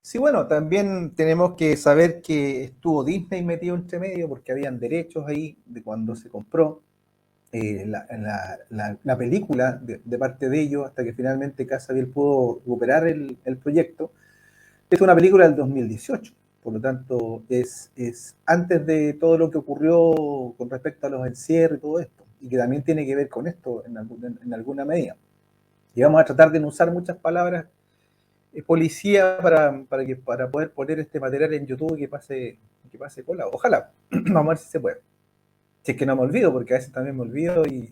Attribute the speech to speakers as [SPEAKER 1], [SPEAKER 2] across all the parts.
[SPEAKER 1] Sí, bueno, también tenemos que saber que estuvo Disney metido entre medio porque habían derechos ahí de cuando se compró la película de parte de ellos hasta que finalmente Casabiel pudo recuperar el proyecto. Es una película del 2018, por lo tanto es antes de todo lo que ocurrió con respecto a los encierros y todo esto, y que también tiene que ver con esto en alguna medida. Y vamos a tratar de no usar muchas palabras policía para poder poner este material en YouTube y que pase cola. Ojalá, vamos a ver si se puede. Si es que no me olvido, porque a veces también me olvido y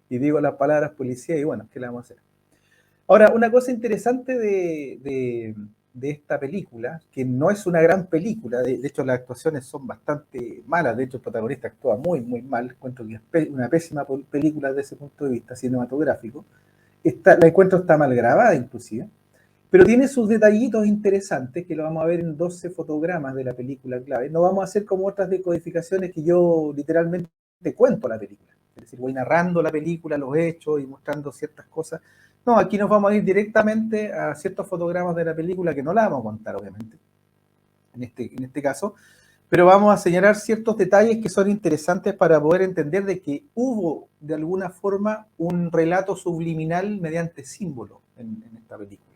[SPEAKER 1] digo las palabras policía y bueno, ¿qué le vamos a hacer? Ahora, una cosa interesante de esta película, que no es una gran película, de hecho las actuaciones son bastante malas, de hecho el protagonista actúa muy, muy mal, encuentro que es una pésima película desde ese punto de vista cinematográfico, la encuentro está mal grabada inclusive, pero tiene sus detallitos interesantes que lo vamos a ver en 12 fotogramas de la película clave. No vamos a hacer como otras decodificaciones que yo literalmente cuento la película. Es decir, voy narrando la película, los hechos y mostrando ciertas cosas. No, aquí nos vamos a ir directamente a ciertos fotogramas de la película que no la vamos a contar, obviamente, en este caso, pero vamos a señalar ciertos detalles que son interesantes para poder entender de que hubo, de alguna forma, un relato subliminal mediante símbolos en esta película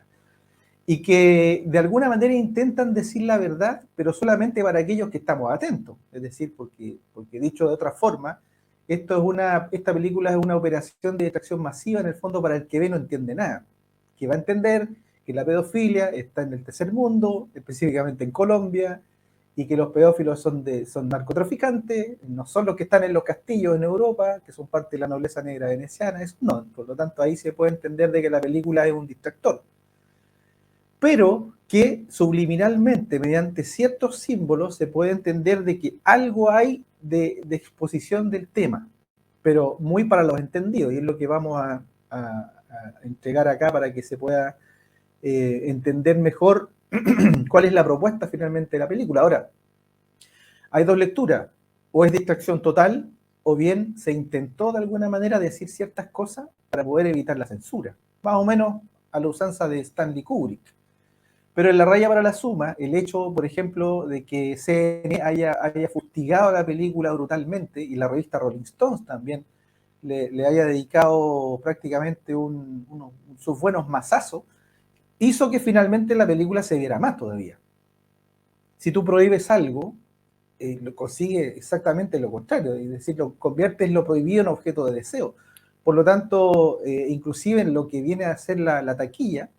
[SPEAKER 1] y que de alguna manera intentan decir la verdad, pero solamente para aquellos que estamos atentos. Es decir, porque dicho de otra forma, esta película es una operación de distracción masiva en el fondo para el que ve no entiende nada. Que va a entender que la pedofilia está en el tercer mundo, específicamente en Colombia, y que los pedófilos son narcotraficantes, no son los que están en los castillos en Europa, que son parte de la nobleza negra veneciana, eso no. Por lo tanto, ahí se puede entender de que la película es un distractor, pero que subliminalmente, mediante ciertos símbolos, se puede entender de que algo hay de exposición del tema, pero muy para los entendidos, y es lo que vamos a entregar acá para que se pueda entender mejor cuál es la propuesta finalmente de la película. Ahora, hay dos lecturas, o es distracción total, o bien se intentó de alguna manera decir ciertas cosas para poder evitar la censura, más o menos a la usanza de Stanley Kubrick. Pero en la raya para la suma, el hecho, por ejemplo, de que CNN haya fustigado la película brutalmente y la revista Rolling Stones también le haya dedicado prácticamente sus buenos mazazos, hizo que finalmente la película se viera más todavía. Si tú prohíbes algo, lo consigue exactamente lo contrario, es decir, conviertes lo prohibido en objeto de deseo. Por lo tanto, inclusive en lo que viene a ser la taquilla,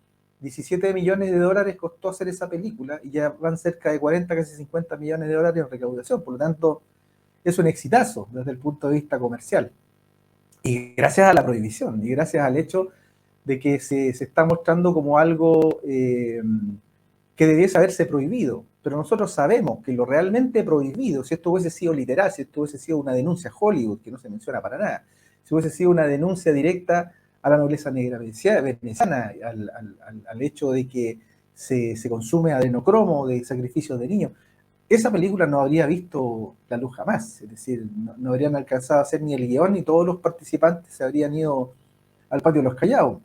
[SPEAKER 1] 17 millones de dólares costó hacer esa película y ya van cerca de 40, casi 50 millones de dólares en recaudación. Por lo tanto, es un exitazo desde el punto de vista comercial. Y gracias a la prohibición y gracias al hecho de que se está mostrando como algo que debiese haberse prohibido. Pero nosotros sabemos que lo realmente prohibido, si esto hubiese sido literal, si esto hubiese sido una denuncia a Hollywood, que no se menciona para nada, si hubiese sido una denuncia directa a la nobleza negra veneciana, al hecho de que se consume adrenocromo de sacrificios de niños, esa película no habría visto la luz jamás. Es decir, no habrían alcanzado a hacer ni el guión, ni todos los participantes se habrían ido al patio de los Callados.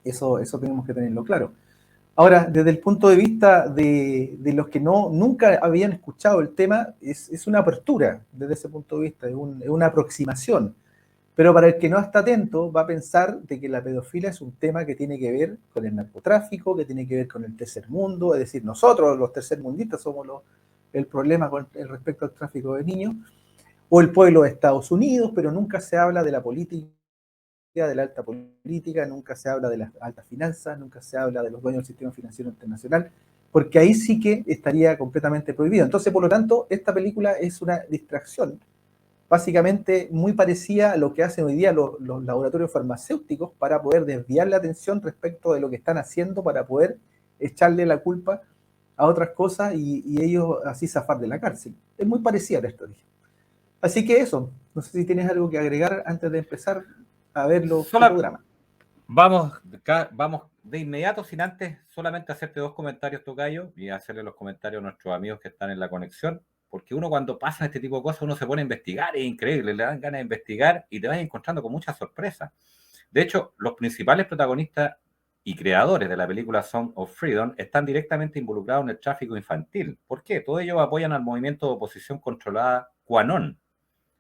[SPEAKER 1] Eso tenemos que tenerlo claro. Ahora, desde el punto de vista de los que nunca habían escuchado el tema, es una apertura desde ese punto de vista, es una aproximación. Pero para el que no está atento, va a pensar de que la pedofilia es un tema que tiene que ver con el narcotráfico, que tiene que ver con el tercer mundo, es decir, nosotros los tercermundistas somos el problema con el respecto al tráfico de niños, o el pueblo de Estados Unidos, pero nunca se habla de la política, de la alta política, nunca se habla de las altas finanzas, nunca se habla de los dueños del sistema financiero internacional, porque ahí sí que estaría completamente prohibido. Entonces, por lo tanto, esta película es una distracción, básicamente muy parecida a lo que hacen hoy día los laboratorios farmacéuticos para poder desviar la atención respecto de lo que están haciendo para poder echarle la culpa a otras cosas y ellos así zafar de la cárcel. Es muy parecida a la historia. Así que eso, no sé si tienes algo que agregar antes de empezar a ver los
[SPEAKER 2] Sola,
[SPEAKER 1] fotogramas.
[SPEAKER 2] vamos de inmediato, sin antes solamente hacerte dos comentarios, Tocayo, y hacerle los comentarios a nuestros amigos que están en la conexión, porque uno cuando pasa este tipo de cosas, uno se pone a investigar, es increíble, le dan ganas de investigar y te vas encontrando con muchas sorpresas. De hecho, los principales protagonistas y creadores de la película Song of Freedom están directamente involucrados en el tráfico infantil. ¿Por qué? Todos ellos apoyan al movimiento de oposición controlada QAnon.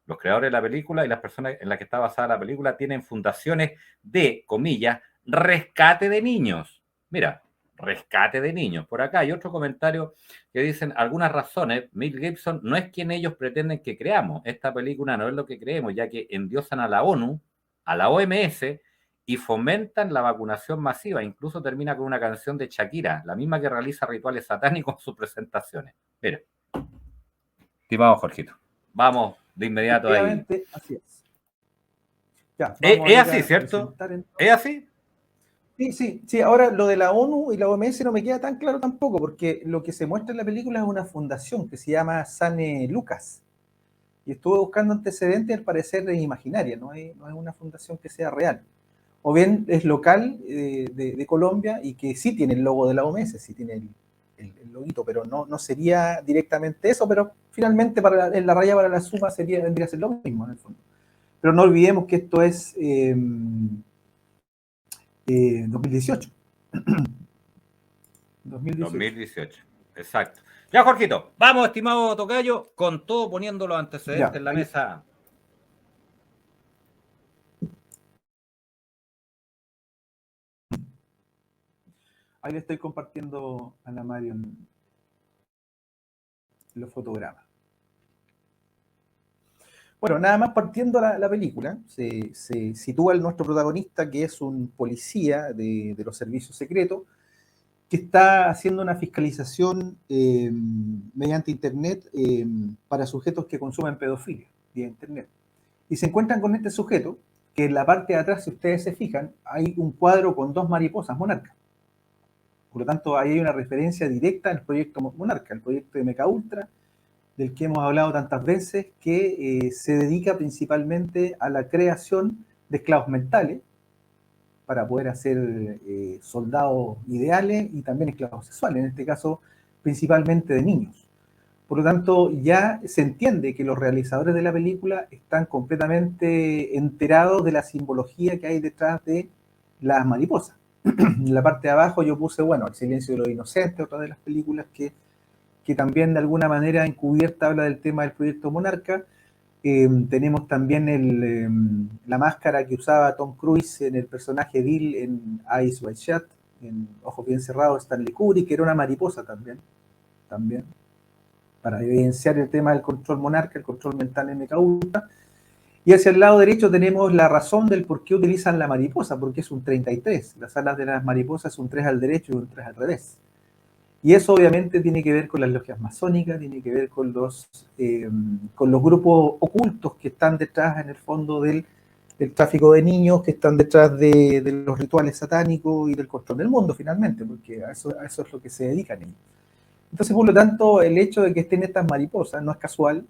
[SPEAKER 2] Los creadores de la película y las personas en las que está basada la película tienen fundaciones de, comillas, rescate de niños. Mira, rescate de niños. Por acá hay otro comentario que dicen algunas razones. Mel Gibson no es quien ellos pretenden que creamos. Esta película no es lo que creemos, ya que endiosan a la ONU, a la OMS y fomentan la vacunación masiva. Incluso termina con una canción de Shakira, la misma que realiza rituales satánicos en sus presentaciones. Mira, estimado Jorgito, vamos de inmediato ahí.
[SPEAKER 1] Así es. Ya, vamos
[SPEAKER 2] Es
[SPEAKER 1] a
[SPEAKER 2] así, ¿cierto?
[SPEAKER 1] presentar entonces.
[SPEAKER 2] ¿Es así?
[SPEAKER 1] Sí. Ahora lo de la ONU y la OMS no me queda tan claro tampoco, porque lo que se muestra en la película es una fundación que se llama Sane Lucas. Y estuve buscando antecedentes, al parecer es imaginaria, no es una fundación que sea real. O bien es local de Colombia y que sí tiene el logo de la OMS, sí tiene el loguito, pero no sería directamente eso, pero finalmente en la raya para la suma vendría a ser lo mismo en el fondo. Pero no olvidemos que esto es 2018.
[SPEAKER 2] 2018, exacto. Ya, Jorgito, vamos, estimado tocayo, con todo poniendo los antecedentes en la mesa.
[SPEAKER 1] Ahí le estoy compartiendo a la Mario en los fotogramas. Bueno, nada más partiendo la película, se sitúa nuestro protagonista, que es un policía de los servicios secretos, que está haciendo una fiscalización mediante Internet para sujetos que consumen pedofilia vía Internet. Y se encuentran con este sujeto, que en la parte de atrás, si ustedes se fijan, hay un cuadro con 2 mariposas monarcas. Por lo tanto, ahí hay una referencia directa al proyecto Monarca, el proyecto de MKUltra, del que hemos hablado tantas veces, que se dedica principalmente a la creación de esclavos mentales para poder hacer soldados ideales y también esclavos sexuales, en este caso principalmente de niños. Por lo tanto, ya se entiende que los realizadores de la película están completamente enterados de la simbología que hay detrás de las mariposas. En la parte de abajo yo puse, bueno, El silencio de los inocentes, otra de las películas que también de alguna manera encubierta habla del tema del proyecto Monarca. Tenemos también la máscara que usaba Tom Cruise en el personaje Bill en Eyes Wide Shut, en Ojos Bien Cerrados, Stanley Kubrick, que era una mariposa también, para evidenciar el tema del control monarca, el control mental en MKUltra. Y hacia el lado derecho tenemos la razón del por qué utilizan la mariposa, porque es un 33. Las alas de las mariposas es un 3 al derecho y un 3 al revés. Y eso obviamente tiene que ver con las logias masónicas, tiene que ver con los grupos ocultos que están detrás, en el fondo, del tráfico de niños, que están detrás de los rituales satánicos y del control del mundo, finalmente, porque a eso es lo que se dedican ellos. Entonces, por lo tanto, el hecho de que estén estas mariposas no es casual,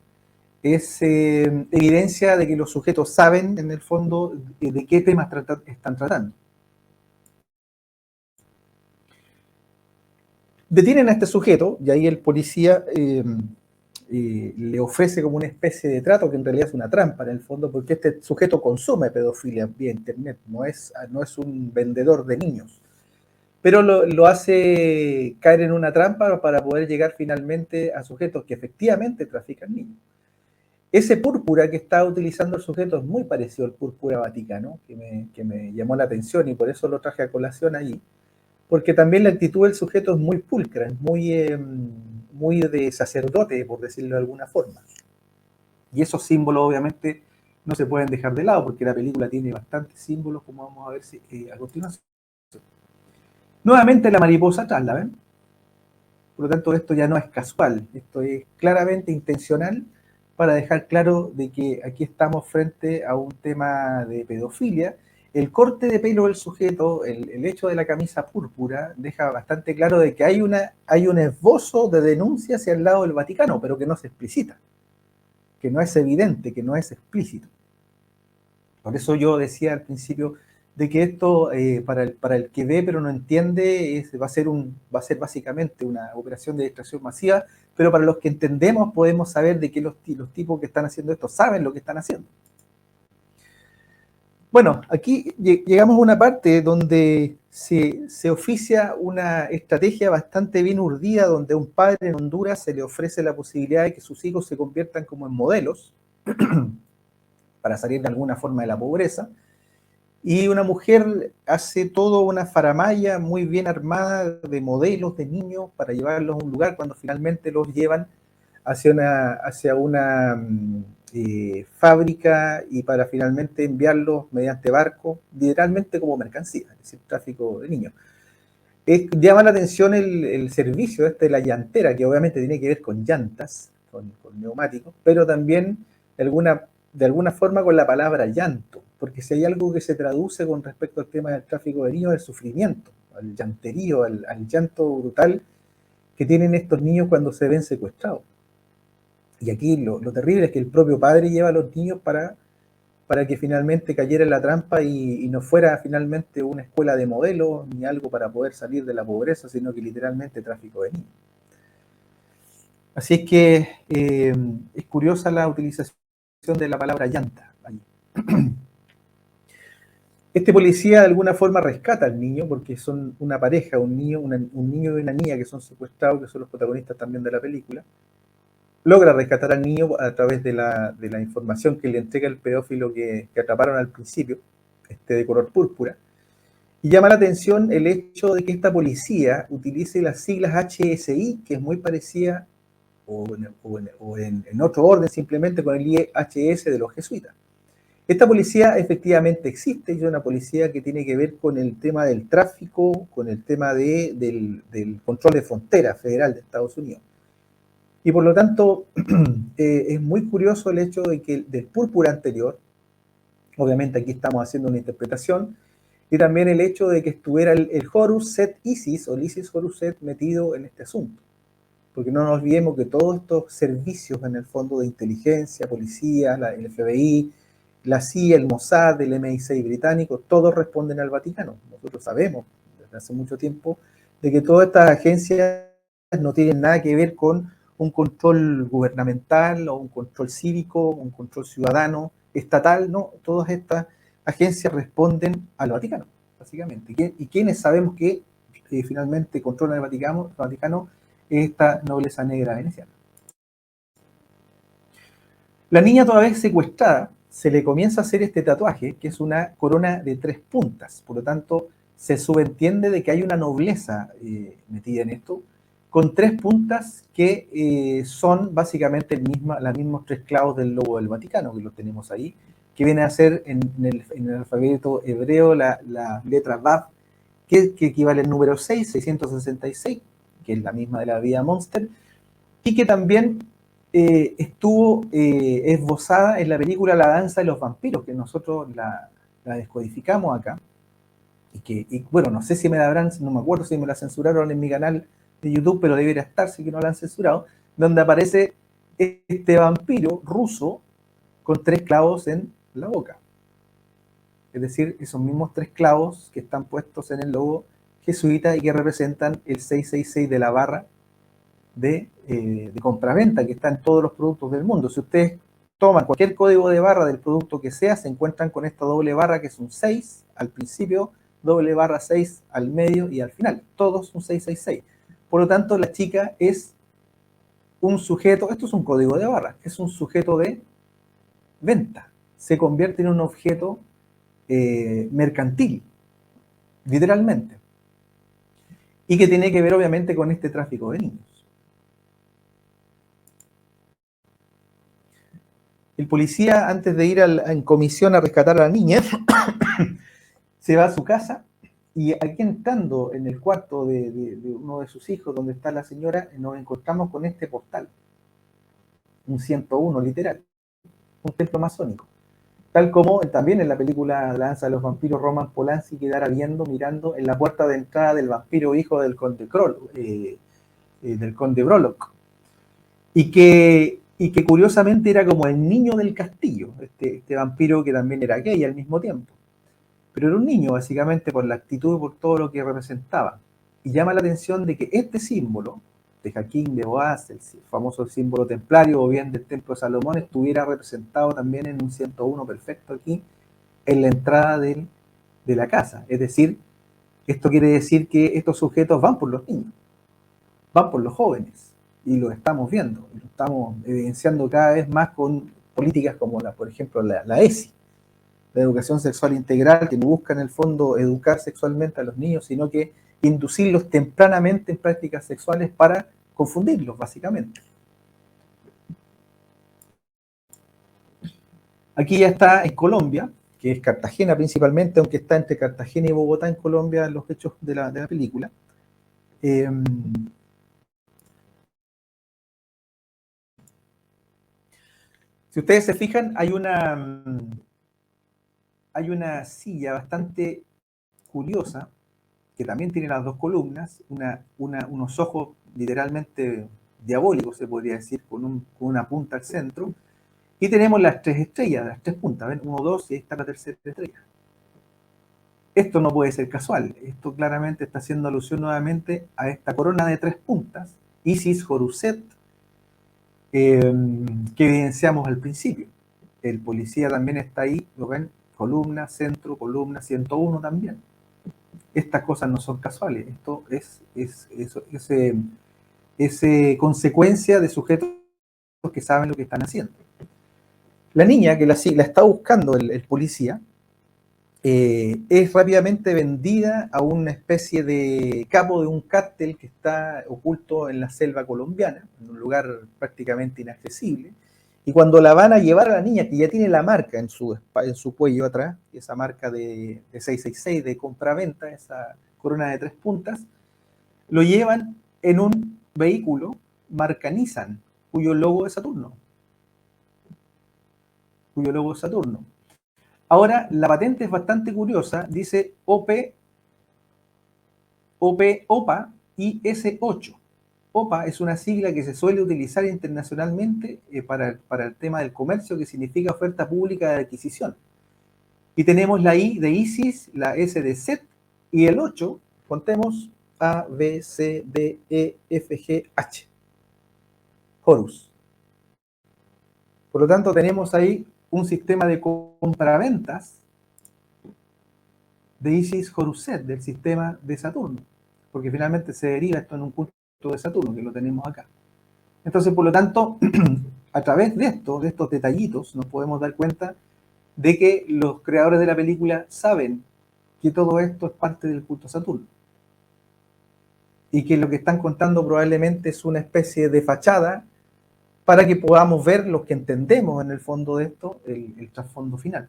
[SPEAKER 1] es evidencia de que los sujetos saben, en el fondo, de qué temas están tratando. Detienen a este sujeto y ahí el policía le ofrece como una especie de trato que en realidad es una trampa en el fondo, porque este sujeto consume pedofilia vía Internet, no es un vendedor de niños, pero lo hace caer en una trampa para poder llegar finalmente a sujetos que efectivamente trafican niños. Ese púrpura que está utilizando el sujeto es muy parecido al púrpura vaticano, que me llamó la atención y por eso lo traje a colación allí, porque también la actitud del sujeto es muy pulcra, es muy de sacerdote, por decirlo de alguna forma. Y esos símbolos obviamente no se pueden dejar de lado, porque la película tiene bastantes símbolos, como vamos a ver a continuación. Nuevamente la mariposa atrás, ¿la ven? Por lo tanto, esto ya no es casual, esto es claramente intencional para dejar claro de que aquí estamos frente a un tema de pedofilia. El corte de pelo del sujeto, el hecho de la camisa púrpura, deja bastante claro de que hay un esbozo de denuncia hacia el lado del Vaticano, pero que no se explicita, que no es evidente, que no es explícito. Por eso yo decía al principio de que esto, para el que ve pero no entiende, va a ser básicamente una operación de distracción masiva, pero para los que entendemos podemos saber de que los tipos que están haciendo esto saben lo que están haciendo. Bueno, aquí llegamos a una parte donde se oficia una estrategia bastante bien urdida, donde a un padre en Honduras se le ofrece la posibilidad de que sus hijos se conviertan como en modelos para salir de alguna forma de la pobreza. Y una mujer hace toda una faramalla muy bien armada de modelos de niños para llevarlos a un lugar cuando finalmente los llevan hacia una fábrica y para finalmente enviarlos mediante barco, literalmente como mercancía, es decir, tráfico de niños. Llama la atención el servicio de la llantera, que obviamente tiene que ver con llantas, con neumáticos, pero también de alguna forma con la palabra llanto, porque si hay algo que se traduce con respecto al tema del tráfico de niños, es el sufrimiento, al llanterío, al llanto brutal que tienen estos niños cuando se ven secuestrados. Y aquí lo terrible es que el propio padre lleva a los niños para que finalmente cayera en la trampa y no fuera finalmente una escuela de modelos ni algo para poder salir de la pobreza, sino que literalmente tráfico de niños. Así es que es curiosa la utilización de la palabra llanta allí. Este policía de alguna forma rescata al niño porque son una pareja, un niño y una niña que son secuestrados, que son los protagonistas también de la película. Logra rescatar al niño a través de la información que le entrega el pedófilo que atraparon al principio, de color púrpura. Y llama la atención el hecho de que esta policía utilice las siglas HSI, que es muy parecida, o en otro orden, simplemente con el IHS de los jesuitas. Esta policía efectivamente existe, es una policía que tiene que ver con el tema del tráfico, con el tema del control de frontera federal de Estados Unidos. Y por lo tanto, es muy curioso el hecho de que del púrpura anterior, obviamente aquí estamos haciendo una interpretación, y también el hecho de que estuviera el Horus Set Isis o Isis Horus Set metido en este asunto. Porque no nos olvidemos que todos estos servicios en el fondo de inteligencia, policía, el FBI, la CIA, el Mossad, el MI6 británico, todos responden al Vaticano. Nosotros sabemos desde hace mucho tiempo de que todas estas agencias no tienen nada que ver con un control gubernamental o un control cívico, un control ciudadano, estatal, no, todas estas agencias responden al Vaticano, básicamente. ¿Y quiénes sabemos que finalmente controlan el Vaticano? Esta nobleza negra veneciana. La niña toda vez secuestrada se le comienza a hacer este tatuaje, que es una corona de 3 puntas. Por lo tanto, se subentiende de que hay una nobleza metida en esto, con 3 puntas que son básicamente los mismos 3 clavos del logo del Vaticano, que lo tenemos ahí, que viene a ser en el alfabeto hebreo la letra Vav, que equivale al número 6, 666, que es la misma de la Vía Monster, y que también estuvo esbozada en la película La danza de los vampiros, que nosotros la descodificamos acá, y bueno, no sé si me la habrán, no me acuerdo si me la censuraron en mi canal de YouTube, pero debería estar, si que no la han censurado, donde aparece este vampiro ruso con 3 clavos en la boca. Es decir, esos mismos 3 clavos que están puestos en el logo jesuita y que representan el 666 de la barra de compraventa que está en todos los productos del mundo. Si ustedes toman cualquier código de barra del producto que sea, se encuentran con esta doble barra que es un 6 al principio, doble barra 6 al medio y al final. Todos un 666. Por lo tanto, la chica es un sujeto, esto es un código de barra, es un sujeto de venta. Se convierte en un objeto mercantil, literalmente. Y que tiene que ver obviamente con este tráfico de niños. El policía, antes de ir en comisión a rescatar a la niña, se va a su casa y aquí entrando en el cuarto de uno de sus hijos, donde está la señora, nos encontramos con este portal, un 101 literal, un templo masónico. Tal como también en la película La danza de los vampiros, Roman Polanski quedara mirando en la puerta de entrada del vampiro hijo del conde del conde Brolock. Y que curiosamente era como el niño del castillo, este vampiro que también era gay al mismo tiempo. Pero era un niño básicamente por la actitud y por todo lo que representaba. Y llama la atención de que este símbolo de Jaquín de Boaz, el famoso símbolo templario o bien del templo de Salomón, estuviera representado también en un 101 perfecto aquí en la entrada de la casa. Es decir, esto quiere decir que estos sujetos van por los niños, van por los jóvenes, y lo estamos viendo, lo estamos evidenciando cada vez más con políticas como, por ejemplo, la ESI, la educación sexual integral, que no busca en el fondo educar sexualmente a los niños, sino que inducirlos tempranamente en prácticas sexuales para confundirlos, básicamente. Aquí ya está en Colombia, que es Cartagena principalmente, aunque está entre Cartagena y Bogotá en Colombia los hechos de la película. Si ustedes se fijan, hay una silla bastante curiosa, que también tiene las dos columnas, unos ojos literalmente diabólicos, se podría decir, con una punta al centro, y tenemos las tres estrellas, las tres puntas, ¿ven? 1, 2, y ahí está la tercera estrella. Esto no puede ser casual, esto claramente está haciendo alusión nuevamente a esta corona de tres puntas, Isis Horuset, que evidenciamos al principio. El policía también está ahí, lo ven, columna, centro, columna, 101 también. Estas cosas no son casuales, esto es consecuencia de sujetos que saben lo que están haciendo. La niña que la está buscando el policía es rápidamente vendida a una especie de capo de un cártel que está oculto en la selva colombiana, en un lugar prácticamente inaccesible. Y cuando la van a llevar a la niña, que ya tiene la marca en su cuello atrás, esa marca de 666 de compraventa, esa corona de tres puntas, lo llevan en un vehículo marca Nissan, cuyo logo es Saturno. Ahora, la patente es bastante curiosa, dice OPA IS8. OPA es una sigla que se suele utilizar internacionalmente para el tema del comercio, que significa oferta pública de adquisición. Y tenemos la I de ISIS, la S de SET, y el 8, contemos A, B, C, D, E, F, G, H. Horus. Por lo tanto, tenemos ahí un sistema de compraventas de Isis Horuset, del sistema de Saturno, porque finalmente se deriva esto en un culto de Saturno, que lo tenemos acá. Entonces, por lo tanto, a través de estos detallitos, nos podemos dar cuenta de que los creadores de la película saben que todo esto es parte del culto a Saturno. Y que lo que están contando probablemente es una especie de fachada para que podamos ver, los que entendemos en el fondo de esto, el trasfondo final.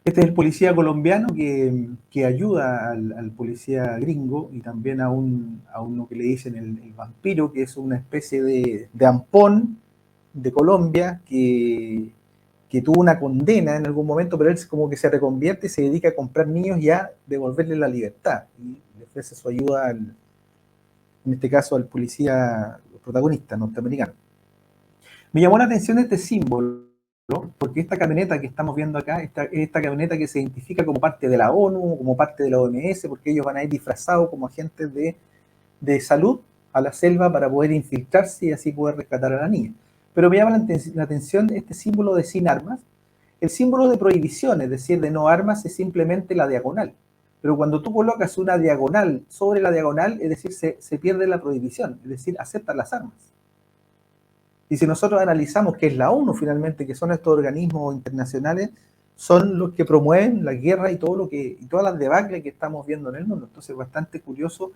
[SPEAKER 1] Este es el policía colombiano que ayuda al policía gringo, y también a uno que le dicen el vampiro, que es una especie de ampón de Colombia que tuvo una condena en algún momento, pero él como que se reconvierte y se dedica a comprar niños y a devolverle la libertad. Y le ofrece su ayuda, en este caso, al policía protagonista norteamericano. Me llamó la atención este símbolo, porque esta camioneta que estamos viendo acá, esta camioneta que se identifica como parte de la ONU, como parte de la OMS, porque ellos van a ir disfrazados como agentes de salud a la selva para poder infiltrarse y así poder rescatar a la niña. Pero me llama la atención este símbolo de sin armas. El símbolo de prohibición, es decir, de no armas, es simplemente la diagonal. Pero cuando tú colocas una diagonal sobre la diagonal, es decir, se pierde la prohibición, es decir, aceptan las armas. Y si nosotros analizamos que es la ONU finalmente, que son estos organismos internacionales, son los que promueven la guerra y todas las debacles que estamos viendo en el mundo. Entonces es bastante curioso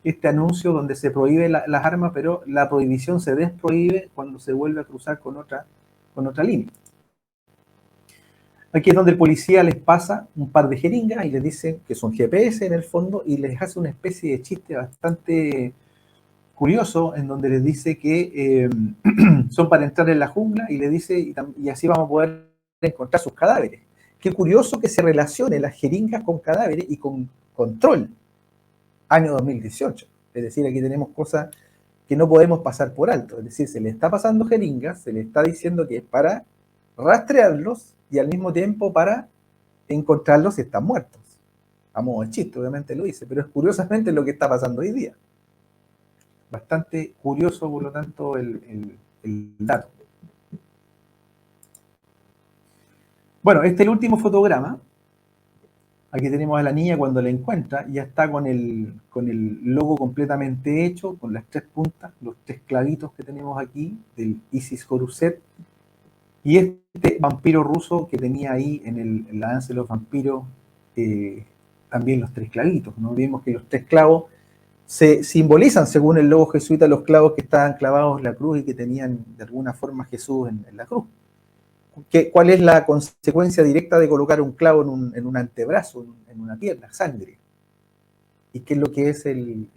[SPEAKER 1] este anuncio donde se prohíbe las armas, pero la prohibición se desprohíbe cuando se vuelve a cruzar con otra línea. Aquí es donde el policía les pasa un par de jeringas y les dice que son GPS en el fondo, y les hace una especie de chiste bastante curioso en donde les dice que son para entrar en la jungla, y le dice, y así vamos a poder encontrar sus cadáveres. Qué curioso que se relacione las jeringas con cadáveres y con control. Año 2018. Es decir, aquí tenemos cosas que no podemos pasar por alto. Es decir, se le está pasando jeringas, se le está diciendo que es para rastrearlos y al mismo tiempo para encontrarlos si están muertos. A modo de chiste, obviamente lo dice, pero es curiosamente lo que está pasando hoy día. Bastante curioso, por lo tanto, el dato. Bueno, este es el último fotograma. Aquí tenemos a la niña cuando la encuentra, ya está con el logo completamente hecho, con las 3 puntas, los 3 clavitos que tenemos aquí del Isis Horuset, y este vampiro ruso que tenía ahí en la danza de los vampiros, también los 3 clavitos. No olvidemos que los 3 clavos se simbolizan, según el logo jesuita, los clavos que estaban clavados en la cruz y que tenían de alguna forma Jesús en la cruz. ¿Cuál es la consecuencia directa de colocar un clavo en un antebrazo, en una pierna? Sangre. ¿Y qué es lo que es el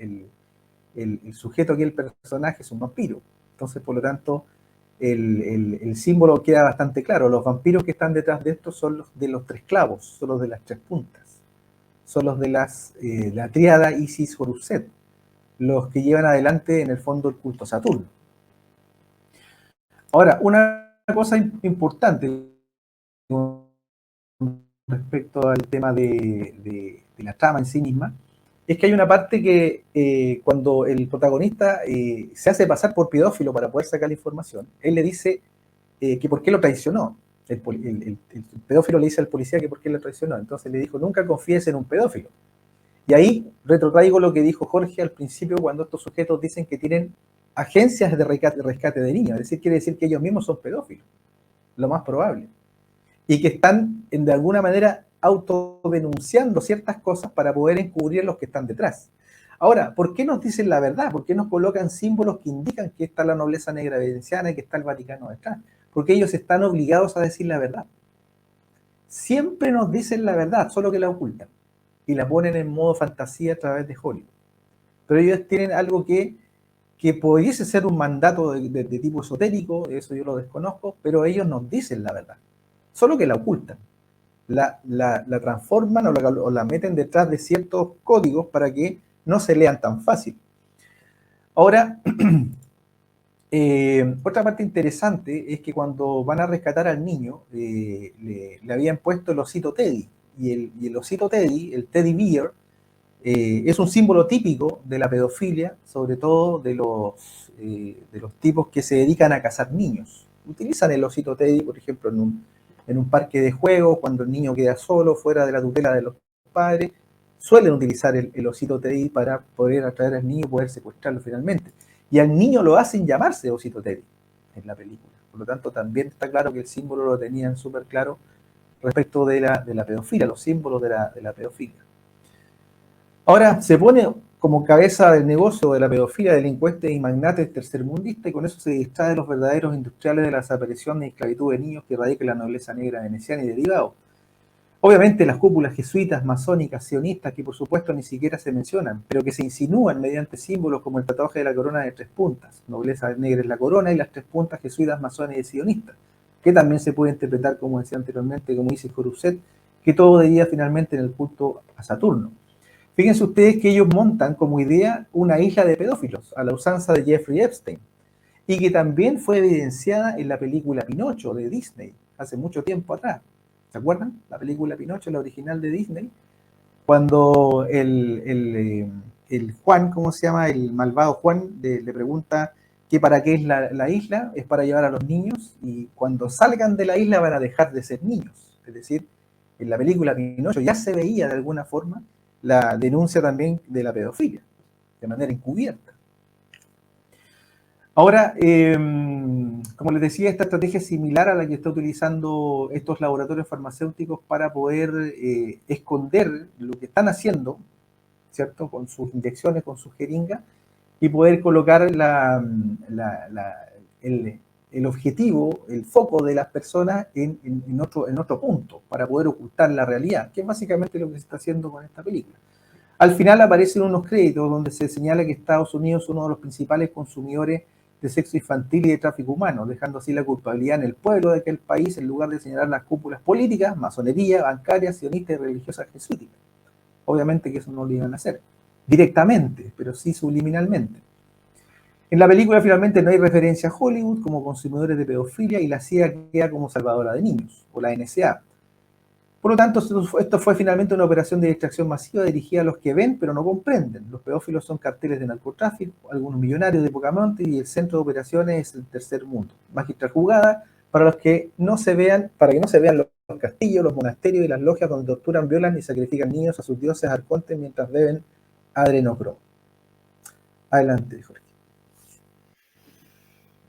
[SPEAKER 1] sujeto aquí, el personaje? Es un vampiro. Entonces, por lo tanto, el símbolo queda bastante claro. Los vampiros que están detrás de esto son los de los 3 clavos, son los de las 3 puntas. Son los de la tríada Isis Horuset, los que llevan adelante en el fondo el culto a Saturno. Ahora, una cosa importante respecto al tema de la trama en sí misma, es que hay una parte que cuando el protagonista se hace pasar por pedófilo para poder sacar la información, él le dice que por qué lo traicionó. El pedófilo le dice al policía que por qué lo traicionó. Entonces le dijo, nunca confíes en un pedófilo. Y ahí retrotraigo lo que dijo Jorge al principio cuando estos sujetos dicen que tienen agencias de rescate de niños. Es decir, quiere decir que ellos mismos son pedófilos, lo más probable. Y que están de alguna manera autodenunciando ciertas cosas para poder encubrir a los que están detrás. Ahora, ¿por qué nos dicen la verdad? ¿Por qué nos colocan símbolos que indican que está la nobleza negra veneciana y que está el Vaticano detrás? Porque ellos están obligados a decir la verdad. Siempre nos dicen la verdad, solo que la ocultan. Y la ponen en modo fantasía a través de Hollywood. Pero ellos tienen algo que pudiese ser un mandato de tipo esotérico, eso yo lo desconozco, pero ellos nos dicen la verdad. Solo que la ocultan. La transforman o la meten detrás de ciertos códigos para que no se lean tan fácil. Ahora, otra parte interesante es que cuando van a rescatar al niño, le habían puesto el osito Teddy. Y el osito Teddy, el Teddy Bear, es un símbolo típico de la pedofilia, sobre todo de los tipos que se dedican a cazar niños. Utilizan el osito Teddy, por ejemplo, en un parque de juegos, cuando el niño queda solo, fuera de la tutela de los padres, suelen utilizar el osito Teddy para poder atraer al niño y poder secuestrarlo finalmente. Y al niño lo hacen llamarse osito Teddy en la película. Por lo tanto, también está claro que el símbolo lo tenían súper claro respecto de la pedofilia, los símbolos de la pedofilia. Ahora se pone como cabeza del negocio de la pedofilia delincuentes y magnates tercermundistas, y con eso se distrae de los verdaderos industriales de la desaparición y esclavitud de niños que radica en la nobleza negra veneciana y derivados. Obviamente las cúpulas jesuitas, masónicas, sionistas, que por supuesto ni siquiera se mencionan, pero que se insinúan mediante símbolos como el tatuaje de la corona de 3 puntas, nobleza negra es la corona, y las 3 puntas jesuitas, masones y sionistas, que también se puede interpretar, como decía anteriormente, como dice Horuset, que todo debía finalmente en el culto a Saturno. Fíjense ustedes que ellos montan como idea una isla de pedófilos, a la usanza de Jeffrey Epstein, y que también fue evidenciada en la película Pinocho de Disney, hace mucho tiempo atrás. ¿Se acuerdan? La película Pinocho, la original de Disney, cuando el Juan, ¿cómo se llama? El malvado Juan le pregunta que para qué es la isla, es para llevar a los niños, y cuando salgan de la isla van a dejar de ser niños. Es decir, en la película Pinocho ya se veía de alguna forma la denuncia también de la pedofilia, de manera encubierta. Ahora, como les decía, esta estrategia es similar a la que está utilizando estos laboratorios farmacéuticos para poder esconder lo que están haciendo, ¿cierto? Con sus inyecciones, con sus jeringas, y poder colocar el objetivo, el foco de las personas en otro punto, para poder ocultar la realidad, que es básicamente lo que se está haciendo con esta película. Al final aparecen unos créditos donde se señala que Estados Unidos es uno de los principales consumidores de sexo infantil y de tráfico humano, dejando así la culpabilidad en el pueblo de aquel país en lugar de señalar las cúpulas políticas, masonería, bancarias, sionistas y religiosas jesuíticas. Obviamente que eso no lo iban a hacer directamente, pero sí subliminalmente. En la película finalmente no hay referencia a Hollywood como consumidores de pedofilia y la CIA queda como salvadora de niños, o la NSA. Por lo tanto, esto fue finalmente una operación de distracción masiva dirigida a los que ven pero no comprenden. Los pedófilos son carteles de narcotráfico, algunos millonarios de poca monta, y el centro de operaciones es el tercer mundo. Magistral jugada para que no se vean los los castillos, los monasterios y las logias donde torturan, violan y sacrifican niños a sus dioses arcontes mientras beben adrenocromo. Adelante, Jorge.